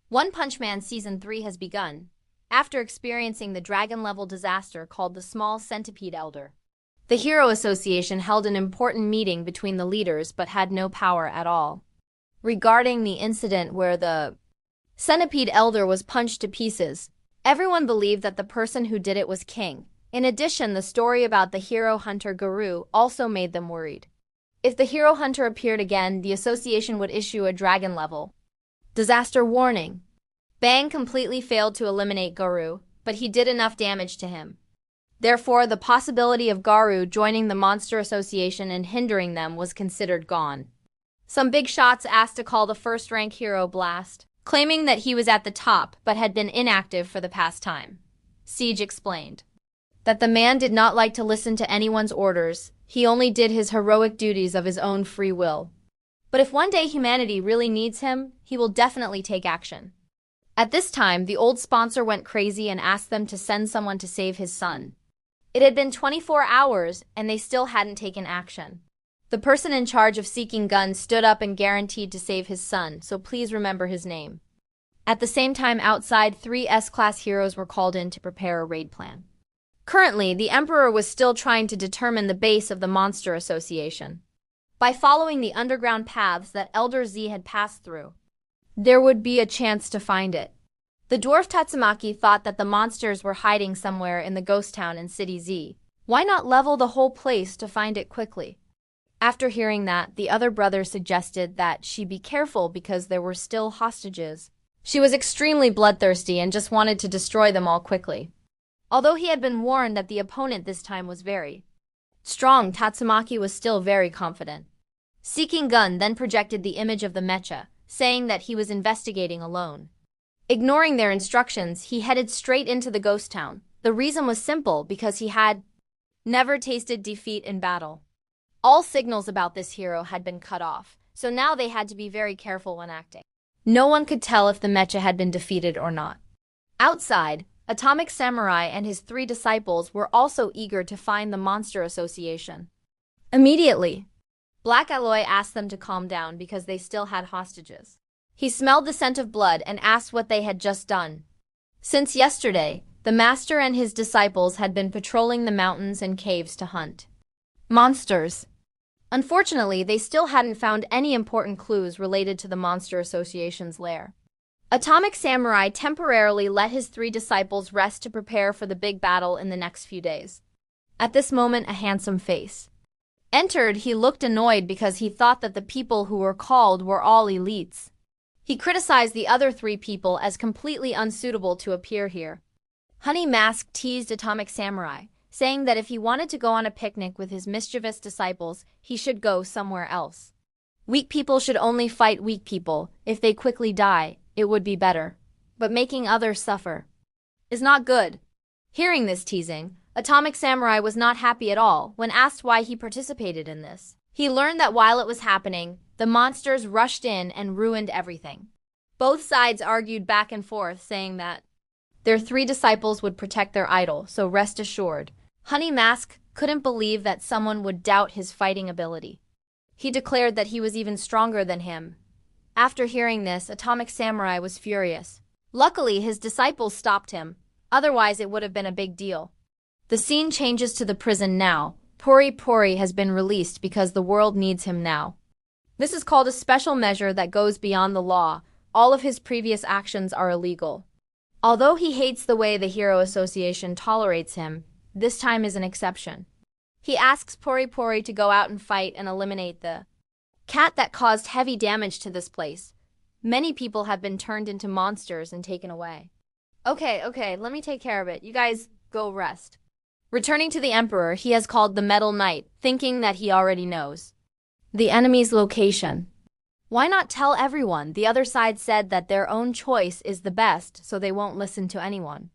One Punch Man Season 3 has begun, after experiencing the dragon-level disaster called the Small Centipede Elder. The Hero Association held an important meeting between the leaders but had no power at all. Regarding the incident where the Centipede Elder was punched to pieces, everyone believed that the person who did it was King. In addition, the story about the Hero Hunter Guru also made them worried. If the Hero Hunter appeared again, the association would issue a dragon-level disaster warning. Bang completely failed to eliminate Guru, but he did enough damage to him. Therefore, the possibility of Guru joining the Monster Association and hindering them was considered gone. Some big shots asked to call the first-rank hero Blast, claiming that he was at the top but had been inactive for the past time. Siege explained that the man did not like to listen to anyone's orders. He only did his heroic duties of his own free will. But if one day humanity really needs him, he will definitely take action. At this time, the old sponsor went crazy and asked them to send someone to save his son. It had been 24 hours, and they still hadn't taken action. The person in charge of Seeking Gun stood up and guaranteed to save his son, so please remember his name. At the same time, outside, 3 S-Class heroes were called in to prepare a raid plan. Currently, the Emperor was still trying to determine the base of the Monster Association. By following the underground paths that Elder Z had passed through, there would be a chance to find it. The dwarf Tatsumaki thought that the monsters were hiding somewhere in the ghost town in City Z. Why not level the whole place to find it quickly? After hearing that, the other brother suggested that she be careful because there were still hostages. She was extremely bloodthirsty and just wanted to destroy them all quickly. Although he had been warned that the opponent this time was very strong, Tatsumaki was still very confident. Seeking Gun then projected the image of the mecha, saying that he was investigating alone. Ignoring their instructions, he headed straight into the ghost town. The reason was simple, because he had never tasted defeat in battle. All signals about this hero had been cut off, so now they had to be very careful when acting. No one could tell if the mecha had been defeated or not. Outside, Atomic Samurai and his 3 disciples were also eager to find the Monster Association. Immediately, Black Alloy asked them to calm down because they still had hostages. He smelled the scent of blood and asked what they had just done. Since yesterday, the master and his disciples had been patrolling the mountains and caves to hunt monsters. Unfortunately, they still hadn't found any important clues related to the Monster Association's lair. Atomic Samurai temporarily let his 3 disciples rest to prepare for the big battle in the next few days. At this moment, a handsome face entered. He looked annoyed because he thought that the people who were called were all elites. He criticized the other 3 people as completely unsuitable to appear here. Honey Mask teased Atomic Samurai, saying that if he wanted to go on a picnic with his mischievous disciples, he should go somewhere else. Weak people should only fight weak people. If they quickly die, it would be better. But making others suffer is not good. Hearing this teasing, Atomic Samurai was not happy at all when asked why he participated in this. He learned that while it was happening, the monsters rushed in and ruined everything. Both sides argued back and forth, saying that their 3 disciples would protect their idol, so rest assured. Honey Mask couldn't believe that someone would doubt his fighting ability. He declared that he was even stronger than him. After hearing this, Atomic Samurai was furious. Luckily, his disciples stopped him. Otherwise, it would have been a big deal. The scene changes to the prison now. Pori Pori has been released because the world needs him now. This is called a special measure that goes beyond the law. All of his previous actions are illegal. Although he hates the way the Hero Association tolerates him, this time is an exception. He asks Pori Pori to go out and fight and eliminate the cat that caused heavy damage to this place. Many people have been turned into monsters and taken away. Okay, let me take care of it. You guys go rest. Returning to the Emperor, he has called the Metal Knight, thinking that he already knows the enemy's location. Why not tell everyone? The other side said that their own choice is the best, so they won't listen to anyone.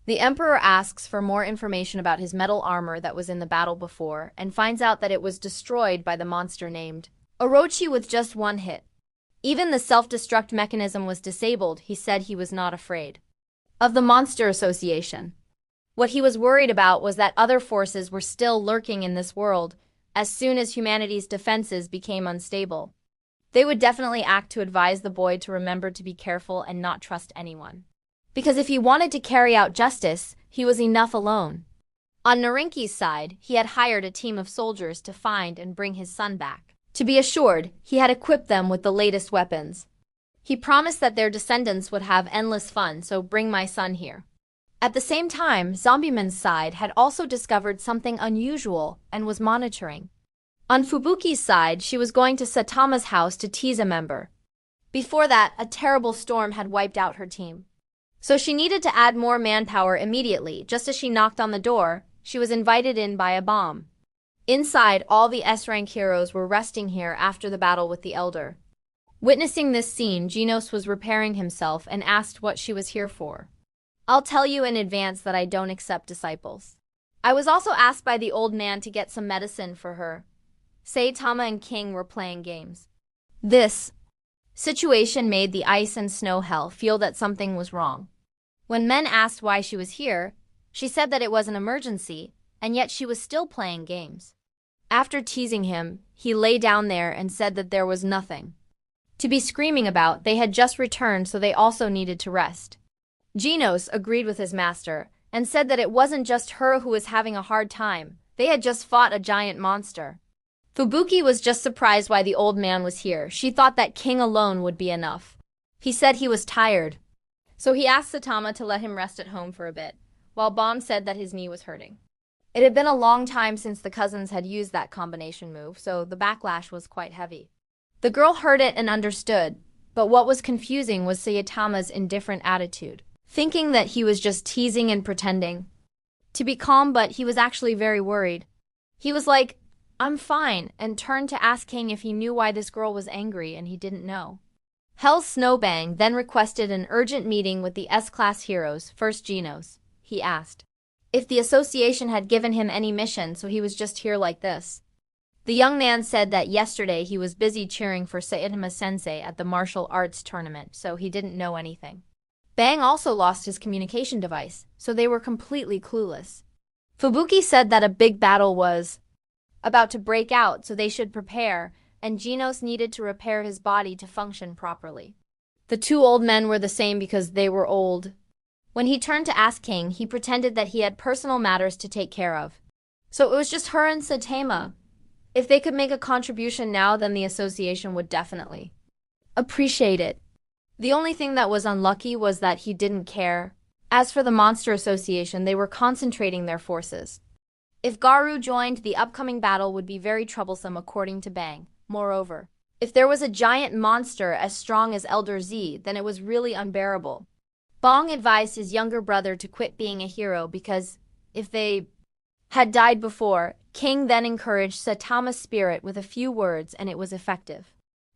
The Emperor asks for more information about his metal armor that was in the battle before, and finds out that it was destroyed by the monster named Orochi with just 1 hit. Even the self-destruct mechanism was disabled. He said he was not afraid of the Monster Association. What he was worried about was that other forces were still lurking in this world as soon as humanity's defenses became unstable. They would definitely act to advise the boy to remember to be careful and not trust anyone. Because if he wanted to carry out justice, he was enough alone. On Narinki's side, he had hired a team of soldiers to find and bring his son back. To be assured, he had equipped them with the latest weapons. He promised that their descendants would have endless fun, so bring my son here. At the same time, Zombieman's side had also discovered something unusual and was monitoring. On Fubuki's side, she was going to Satama's house to tease a member. Before that, a terrible storm had wiped out her team. So she needed to add more manpower immediately. Just as she knocked on the door, she was invited in by a bomb. Inside, all the S-rank heroes were resting here after the battle with the Elder. Witnessing this scene, Genos was repairing himself and asked what she was here for. I'll tell you in advance that I don't accept disciples. I was also asked by the old man to get some medicine for her. Saitama and King were playing games. This situation made the ice and snow hell feel that something was wrong. When men asked why she was here, she said that it was an emergency, and yet she was still playing games. After teasing him, he lay down there and said that there was nothing to be screaming about. They had just returned, so they also needed to rest. Genos agreed with his master and said that it wasn't just her who was having a hard time. They had just fought a giant monster. Fubuki was just surprised why the old man was here. She thought that King alone would be enough. He said he was tired, so he asked Satama to let him rest at home for a bit, while Bomb said that his knee was hurting. It had been a long time since the cousins had used that combination move, so the backlash was quite heavy. The girl heard it and understood, but what was confusing was Sayatama's indifferent attitude, thinking that he was just teasing and pretending to be calm, but he was actually very worried. He was like, "I'm fine," and turned to ask King if he knew why this girl was angry, and he didn't know. Hell's Snowbang then requested an urgent meeting with the S-class heroes. First Genos, he asked if the association had given him any mission, so he was just here like this. The young man said that yesterday he was busy cheering for Saitama-sensei at the martial arts tournament, so he didn't know anything. Bang also lost his communication device, so they were completely clueless. Fubuki said that a big battle was about to break out, so they should prepare, and Genos needed to repair his body to function properly. The two old men were the same because they were old. When he turned to ask King, he pretended that he had personal matters to take care of. So it was just her and Saitama. If they could make a contribution now, then the association would definitely appreciate it. The only thing that was unlucky was that he didn't care. As for the Monster Association, they were concentrating their forces. If Garou joined, the upcoming battle would be very troublesome according to Bang. Moreover, if there was a giant monster as strong as Elder Z, then it was really unbearable. Bang advised his younger brother to quit being a hero because if they had died before, King then encouraged Saitama's spirit with a few words, and it was effective.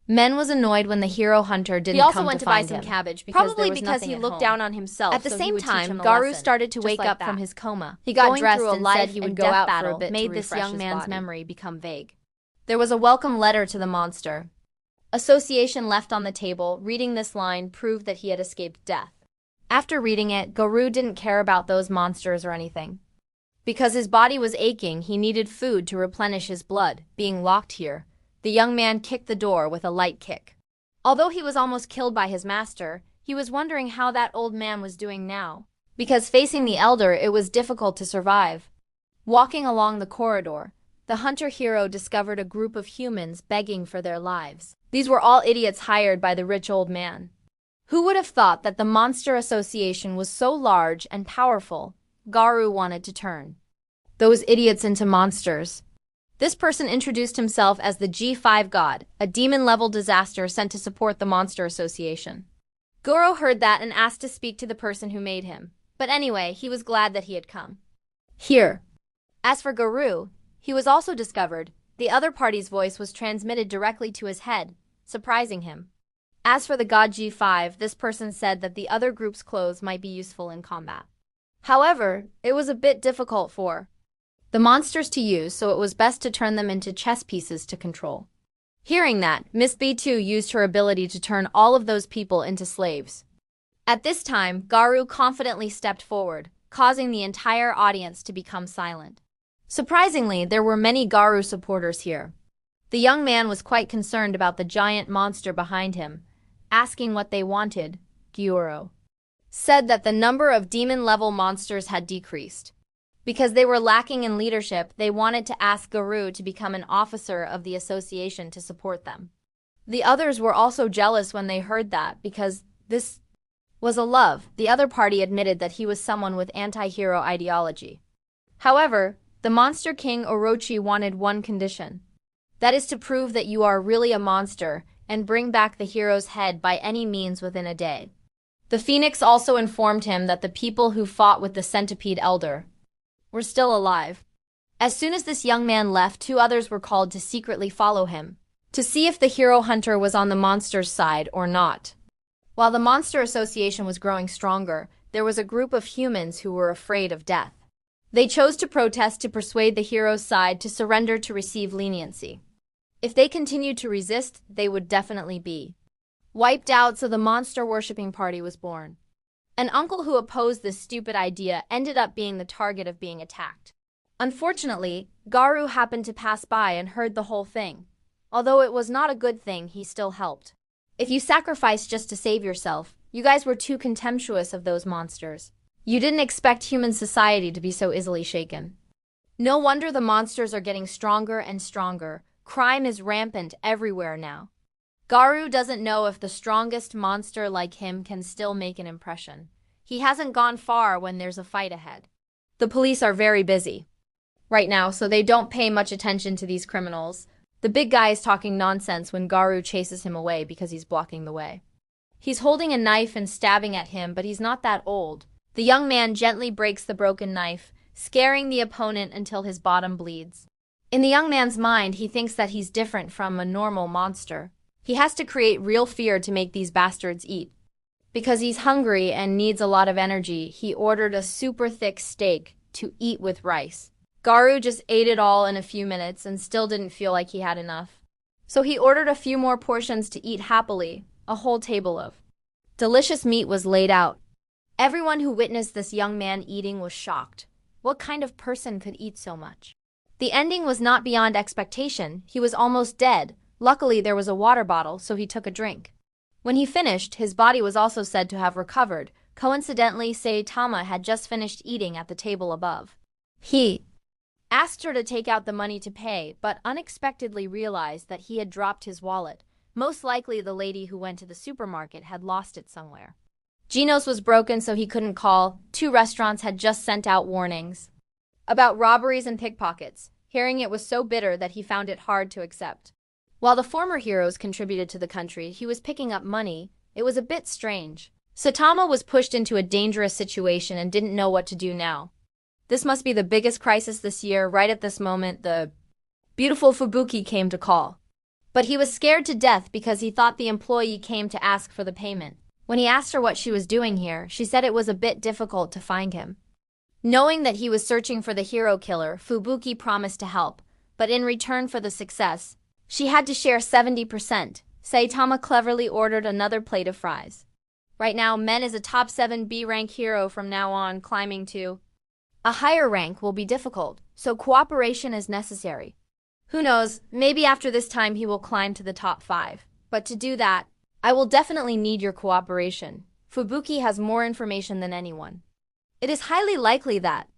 Men was annoyed when the hero hunter didn't come to find him. He also went to buy some cabbage probably because he looked down on himself. At the same time, Garou started to wake up from his coma. He got dressed and said he would go out for a bit, made this young man's memory become vague. There was a welcome letter to the monster association left on the table. Reading this line proved that he had escaped death. After reading it, Garou didn't care about those monsters or anything. Because his body was aching, he needed food to replenish his blood. Being locked here, the young man kicked the door with a light kick. Although he was almost killed by his master, he was wondering how that old man was doing now. Because facing the Elder, it was difficult to survive. Walking along the corridor, the hunter hero discovered a group of humans begging for their lives. These were all idiots hired by the rich old man. Who would have thought that the Monster Association was so large and powerful? Garou wanted to turn those idiots into monsters. This person introduced himself as the G5 God, a demon-level disaster sent to support the Monster Association. Goro heard that and asked to speak to the person who made him. But anyway, he was glad that he had come here. As for Garou, he was also discovered. The other party's voice was transmitted directly to his head, surprising him. As for the God G5, this person said that the other group's clothes might be useful in combat. However, it was a bit difficult for the monsters to use, so it was best to turn them into chess pieces to control. Hearing that, Miss B2 used her ability to turn all of those people into slaves. At this time, Garou confidently stepped forward, causing the entire audience to become silent. Surprisingly, there were many Garou supporters here. The young man was quite concerned about the giant monster behind him. Asking what they wanted, Gyuro said that the number of demon-level monsters had decreased. Because they were lacking in leadership, they wanted to ask Garou to become an officer of the association to support them. The others were also jealous when they heard that, because this was a love. The other party admitted that he was someone with anti-hero ideology. However, the Monster King Orochi wanted one condition. That is to prove that you are really a monster and bring back the hero's head by any means within a day. The Phoenix also informed him that the people who fought with the Centipede Elder were still alive. As soon as this young man left, 2 others were called to secretly follow him, to see if the hero hunter was on the monster's side or not. While the Monster Association was growing stronger, there was a group of humans who were afraid of death. They chose to protest to persuade the hero's side to surrender to receive leniency. If they continued to resist, they would definitely be wiped out, so the monster-worshipping party was born. An uncle who opposed this stupid idea ended up being the target of being attacked. Unfortunately, Garou happened to pass by and heard the whole thing. Although it was not a good thing, he still helped. If you sacrificed just to save yourself, you guys were too contemptuous of those monsters. You didn't expect human society to be so easily shaken. No wonder the monsters are getting stronger and stronger. Crime is rampant everywhere now. Garou doesn't know if the strongest monster like him can still make an impression. He hasn't gone far when there's a fight ahead. The police are very busy right now, so they don't pay much attention to these criminals. The big guy is talking nonsense when Garou chases him away because he's blocking the way. He's holding a knife and stabbing at him, but he's not that old. The young man gently breaks the broken knife, scaring the opponent until his bottom bleeds. In the young man's mind, he thinks that he's different from a normal monster. He has to create real fear to make these bastards eat. Because he's hungry and needs a lot of energy, he ordered a super thick steak to eat with rice. Garou just ate it all in a few minutes and still didn't feel like he had enough. So he ordered a few more portions to eat happily. A whole table of delicious meat was laid out. Everyone who witnessed this young man eating was shocked. What kind of person could eat so much? The ending was not beyond expectation. He was almost dead. Luckily, there was a water bottle, so he took a drink. When he finished, his body was also said to have recovered. Coincidentally, Saitama had just finished eating at the table above. He asked her to take out the money to pay, but unexpectedly realized that he had dropped his wallet. Most likely, the lady who went to the supermarket had lost it somewhere. Genos was broken, so he couldn't call. 2 restaurants had just sent out warnings about robberies and pickpockets. Hearing it was so bitter that he found it hard to accept. While the former heroes contributed to the country, he was picking up money. It was a bit strange. Saitama was pushed into a dangerous situation and didn't know what to do now. This must be the biggest crisis this year. Right at this moment, the beautiful Fubuki came to call. But he was scared to death because he thought the employee came to ask for the payment. When he asked her what she was doing here, she said it was a bit difficult to find him. Knowing that he was searching for the hero killer, Fubuki promised to help, but in return for the success, she had to share 70%. Saitama cleverly ordered another plate of fries. Right now, Men is a top 7 B-rank hero. From now on, climbing to a higher rank will be difficult, so cooperation is necessary. Who knows, maybe after this time he will climb to the top 5. But to do that, I will definitely need your cooperation. Fubuki has more information than anyone. It is highly likely that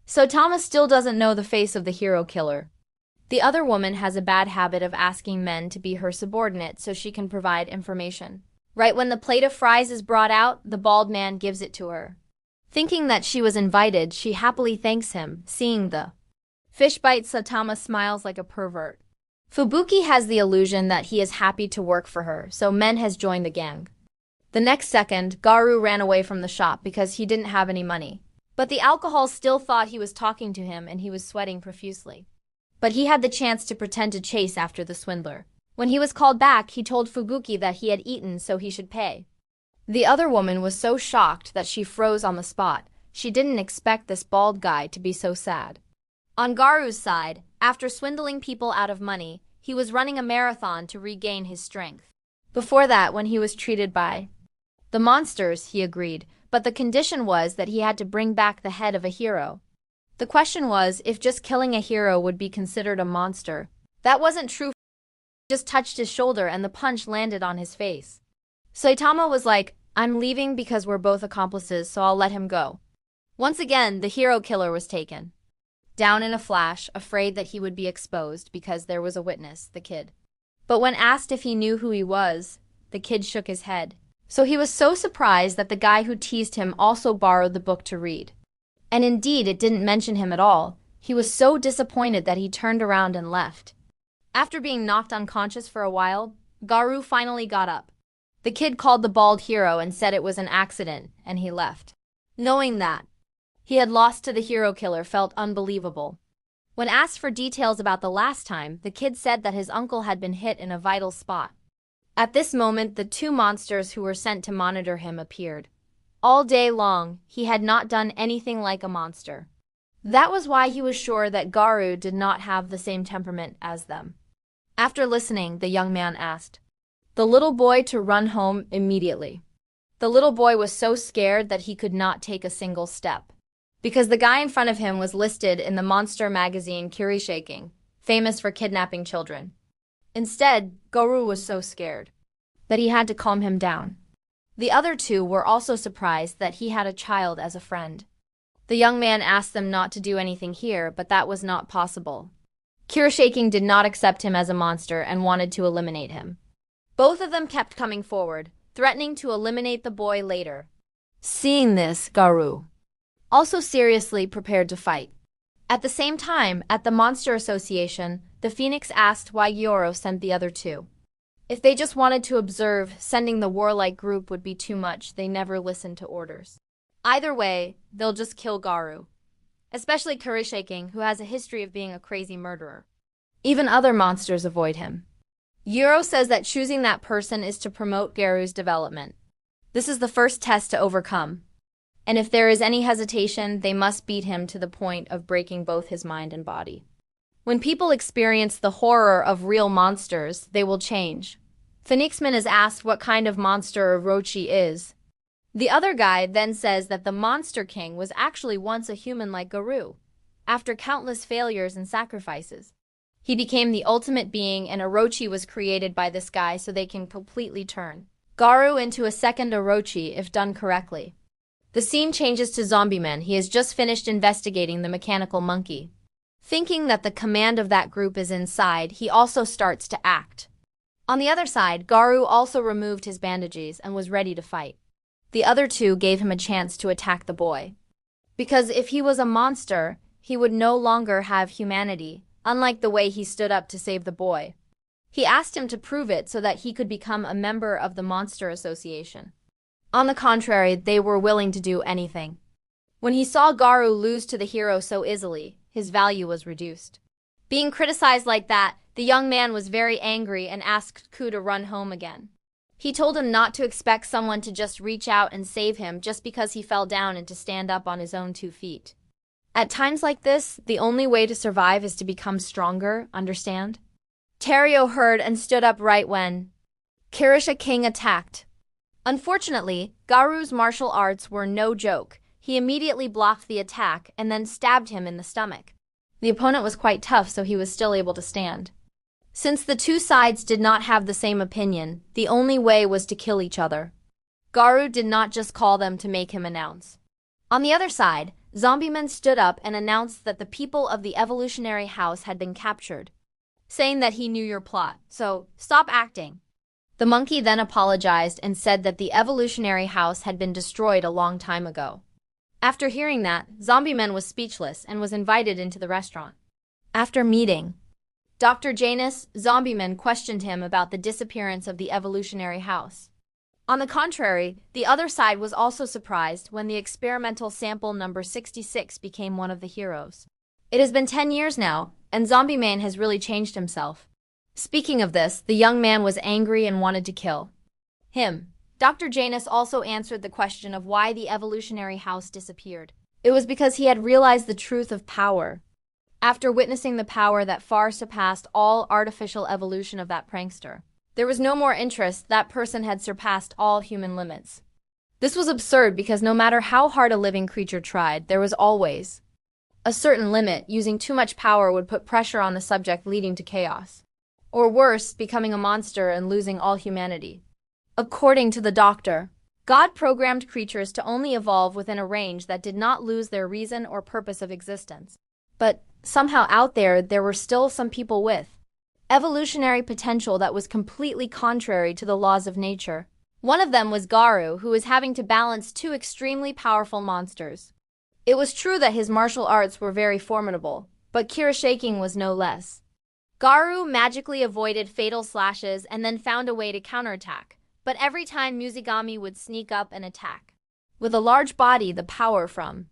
Saitama still doesn't know the face of the hero killer. The other woman has a bad habit of asking men to be her subordinate so she can provide information. Right when the plate of fries is brought out, the bald man gives it to her. Thinking that she was invited, she happily thanks him. Seeing the fish bite, Saitama smiles like a pervert. Fubuki has the illusion that he is happy to work for her, so Men has joined the gang. The next second, Garou ran away from the shop because he didn't have any money. But the alcohol still thought he was talking to him and he was sweating profusely. But he had the chance to pretend to chase after the swindler. When he was called back, he told Fubuki that he had eaten so he should pay. The other woman was so shocked that she froze on the spot. She didn't expect this bald guy to be so sad. On Garou's side, after swindling people out of money, he was running a marathon to regain his strength. Before that, when he was treated by the monsters, he agreed, but the condition was that he had to bring back the head of a hero. The question was if just killing a hero would be considered a monster. That wasn't true. Just touched his shoulder and the punch landed on his face. Saitama was like, "I'm leaving because we're both accomplices, so I'll let him go." Once again, the hero killer was taken down in a flash, afraid that he would be exposed because there was a witness, the kid. But when asked if he knew who he was, the kid shook his head. So he was so surprised that the guy who teased him also borrowed the book to read. And indeed, it didn't mention him at all. He was so disappointed that he turned around and left. After being knocked unconscious for a while, Garu finally got up. The kid called the bald hero and said it was an accident, and he left. Knowing that he had lost to the hero killer felt unbelievable. When asked for details about the last time, the kid said that his uncle had been hit in a vital spot. At this moment, the two monsters who were sent to monitor him appeared. All day long, he had not done anything like a monster. That was why he was sure that Garu did not have the same temperament as them. After listening, the young man asked the little boy to run home immediately. The little boy was so scared that he could not take a single step, because the guy in front of him was listed in the monster magazine Kiwi, famous for kidnapping children. Instead, Garu was so scared that he had to calm him down. The other two were also surprised that he had a child as a friend. The young man asked them not to do anything here, but that was not possible. Kiwi did not accept him as a monster and wanted to eliminate him. Both of them kept coming forward, threatening to eliminate the boy later. Seeing this, Garu also seriously prepared to fight. At the same time, at the Monster Association, the Phoenix asked why Gyoro sent the other two. If they just wanted to observe, sending the warlike group would be too much. They never listened to orders. Either way, they'll just kill Garu. Especially Kiwi, who has a history of being a crazy murderer. Even other monsters avoid him. Gyoro says that choosing that person is to promote Garu's development. This is the first test to overcome. And if there is any hesitation, they must beat him to the point of breaking both his mind and body. When people experience the horror of real monsters, they will change. Phoenixman is asked what kind of monster Orochi is. The other guy then says that the Monster King was actually once a human like Garu. After countless failures and sacrifices, he became the ultimate being, and Orochi was created by this guy so they can completely turn Garu into a second Orochi if done correctly. The scene changes to Zombieman. He has just finished investigating the mechanical monkey. Thinking that the command of that group is inside, he also starts to act. On the other side, Garu also removed his bandages and was ready to fight. The other two gave him a chance to attack the boy. Because if he was a monster, he would no longer have humanity, unlike the way he stood up to save the boy. He asked him to prove it so that he could become a member of the Monster Association. On the contrary, they were willing to do anything. When he saw Garu lose to the hero so easily, his value was reduced. Being criticized like that, the young man was very angry and asked Ku to run home again. He told him not to expect someone to just reach out and save him just because he fell down and to stand up on his own 2 feet. At times like this, the only way to survive is to become stronger, understand? Terio heard and stood up right when Kirisha King attacked. Unfortunately, Garu's martial arts were no joke. He immediately blocked the attack and then stabbed him in the stomach. The opponent was quite tough, so he was still able to stand. Since the two sides did not have the same opinion, the only way was to kill each other. Garu did not just call them to make him announce. On the other side, Zombieman stood up and announced that the people of the evolutionary house had been captured, saying that he knew your plot, so stop acting. The monkey then apologized and said that the evolutionary house had been destroyed a long time ago. After hearing that, Zombieman was speechless and was invited into the restaurant. After meeting Dr. Janus, Zombieman questioned him about the disappearance of the evolutionary house. On the contrary, the other side was also surprised when the experimental sample number 66 became one of the heroes. It has been 10 years now, and Zombieman has really changed himself. Speaking of this, the young man was angry and wanted to kill him. Dr. Janus also answered the question of why the evolutionary house disappeared. It was because he had realized the truth of power. After witnessing the power that far surpassed all artificial evolution of that prankster, there was no more interest. That person had surpassed all human limits. This was absurd because no matter how hard a living creature tried, there was always a certain limit. Using too much power would put pressure on the subject, leading to chaos. or worse, becoming a monster and losing all humanity. According to the doctor, God programmed creatures to only evolve within a range that did not lose their reason or purpose of existence. But somehow out there were still some people with evolutionary potential that was completely contrary to the laws of nature. One of them was Garu, who was having to balance two extremely powerful monsters. It was true that his martial arts were very formidable, but Kirishaki was no less. Garu magically avoided fatal slashes and then found a way to counterattack, but every time Muzugami would sneak up and attack. With a large body, the power from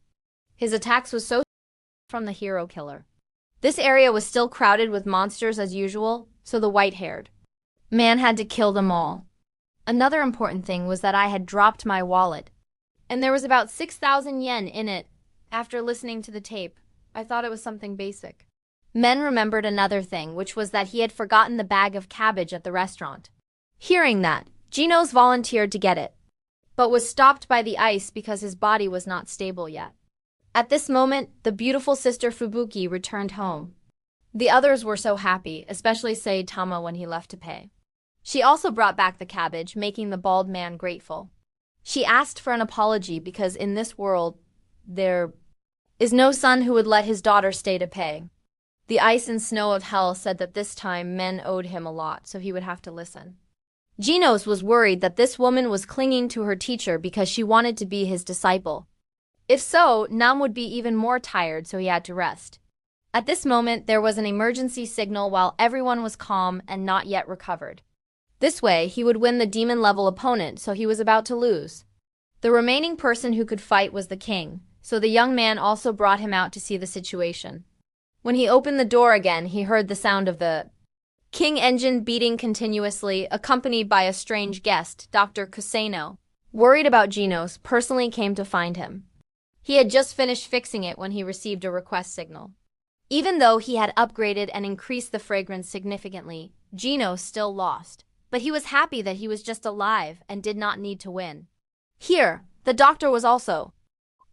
his attacks was so from the hero killer. This area was still crowded with monsters as usual, so the white-haired man had to kill them all. Another important thing was that I had dropped my wallet, and there was about 6,000 yen in it. After listening to the tape, I thought it was something basic. Men remembered another thing, which was that he had forgotten the bag of cabbage at the restaurant. Hearing that, Genos volunteered to get it, but was stopped by the ice because his body was not stable yet. At this moment, the beautiful sister Fubuki returned home. The others were so happy, especially Saitama when he left to pay. She also brought back the cabbage, making the bald man grateful. She asked for an apology because in this world, there is no son who would let his daughter stay to pay. The ice and snow of hell said that this time men owed him a lot, so he would have to listen. Genos was worried that this woman was clinging to her teacher because she wanted to be his disciple. If so, Nam would be even more tired, so he had to rest. At this moment, there was an emergency signal while everyone was calm and not yet recovered. This way, he would win the demon-level opponent, so he was about to lose. The remaining person who could fight was the king, so the young man also brought him out to see the situation. When he opened the door again, he heard the sound of the king engine beating continuously, accompanied by a strange guest, Dr. Kuseno. Worried about Genos, personally came to find him. He had just finished fixing it when he received a request signal. Even though he had upgraded and increased the fragrance significantly, Genos still lost. But he was happy that he was just alive and did not need to win. Here, the doctor was also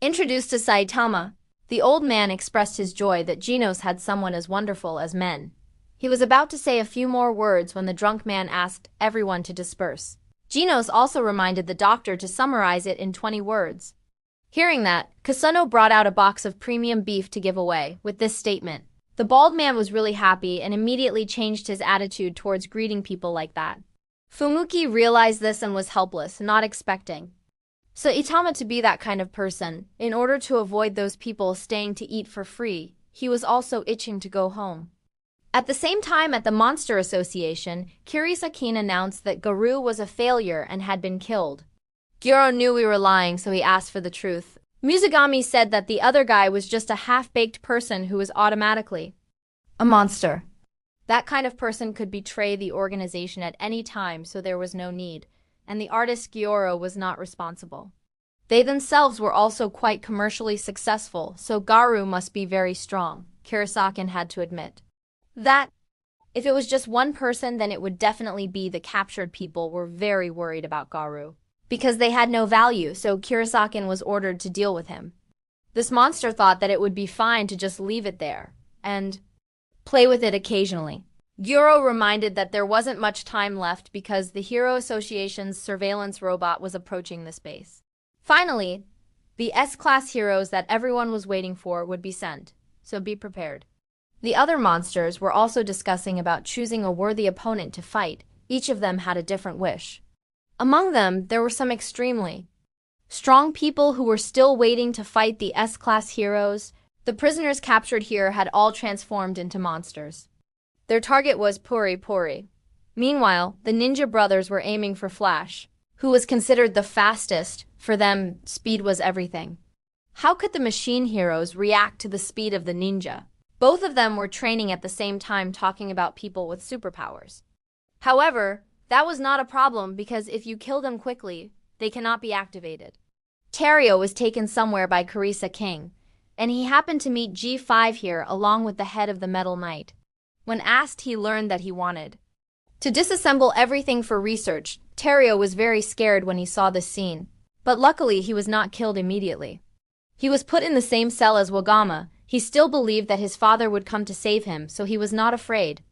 introduced to Saitama. The old man expressed his joy that Genos had someone as wonderful as men. He was about to say a few more words when the drunk man asked everyone to disperse. Genos also reminded the doctor to summarize it in 20 words. Hearing that, Kasano brought out a box of premium beef to give away, with this statement. The bald man was really happy and immediately changed his attitude towards greeting people like that. Fumuki realized this and was helpless, not expecting Saitama to be that kind of person. In order to avoid those people staying to eat for free, he was also itching to go home. At the same time at the Monster Association, Kirishaki announced that Garu was a failure and had been killed. Gyoro knew we were lying, so he asked for the truth. Muzugami said that the other guy was just a half-baked person who was automatically a monster. That kind of person could betray the organization at any time, so there was no need, and the artist Gyoro was not responsible. They themselves were also quite commercially successful, so Garu must be very strong, Kirishaki had to admit. That, if it was just one person, then it would definitely be the captured people were very worried about Garu. Because they had no value, so Kirishaki was ordered to deal with him. This monster thought that it would be fine to just leave it there and play with it occasionally. Gyoro reminded that there wasn't much time left because the Hero Association's surveillance robot was approaching the space. Finally, the S-class heroes that everyone was waiting for would be sent, so be prepared. The other monsters were also discussing about choosing a worthy opponent to fight. Each of them had a different wish. Among them, there were some extremely strong people who were still waiting to fight the S-class heroes. The prisoners captured here had all transformed into monsters. Their target was Puri Puri. Meanwhile, the ninja brothers were aiming for Flash, who was considered the fastest. For them, speed was everything. How could the machine heroes react to the speed of the ninja? Both of them were training at the same time, talking about people with superpowers. However, that was not a problem because if you kill them quickly, they cannot be activated. Terio was taken somewhere by Kirishaki, and he happened to meet G5 here along with the head of the Metal Knight. When asked, he learned that he wanted to disassemble everything for research. Terio was very scared when he saw this scene, but luckily he was not killed immediately. He was put in the same cell as Wagama. He still believed that his father would come to save him, so he was not afraid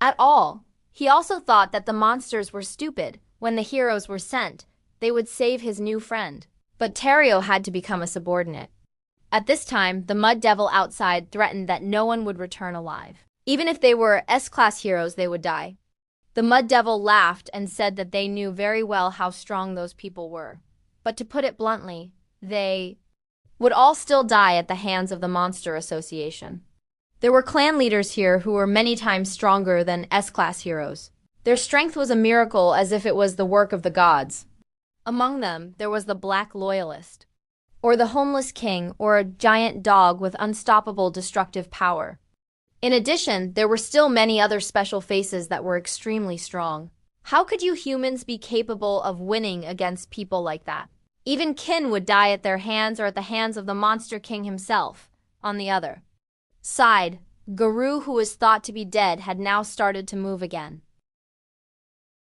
at all. He also thought that the monsters were stupid. When the heroes were sent, they would save his new friend. But Terrio had to become a subordinate. At this time, the Mud Devil outside threatened that no one would return alive. Even if they were S-class heroes, they would die. The Mud Devil laughed and said that they knew very well how strong those people were. But to put it bluntly, they would all still die at the hands of the Monster Association. There were clan leaders here who were many times stronger than S-class heroes. Their strength was a miracle, as if it was the work of the gods. Among them, there was the Black Loyalist, or the Homeless King, or a giant dog with unstoppable destructive power. In addition, there were still many other special faces that were extremely strong. How could you humans be capable of winning against people like that? Even kin would die at their hands or at the hands of the Monster King himself. On the other side, Guru, who was thought to be dead, had now started to move again.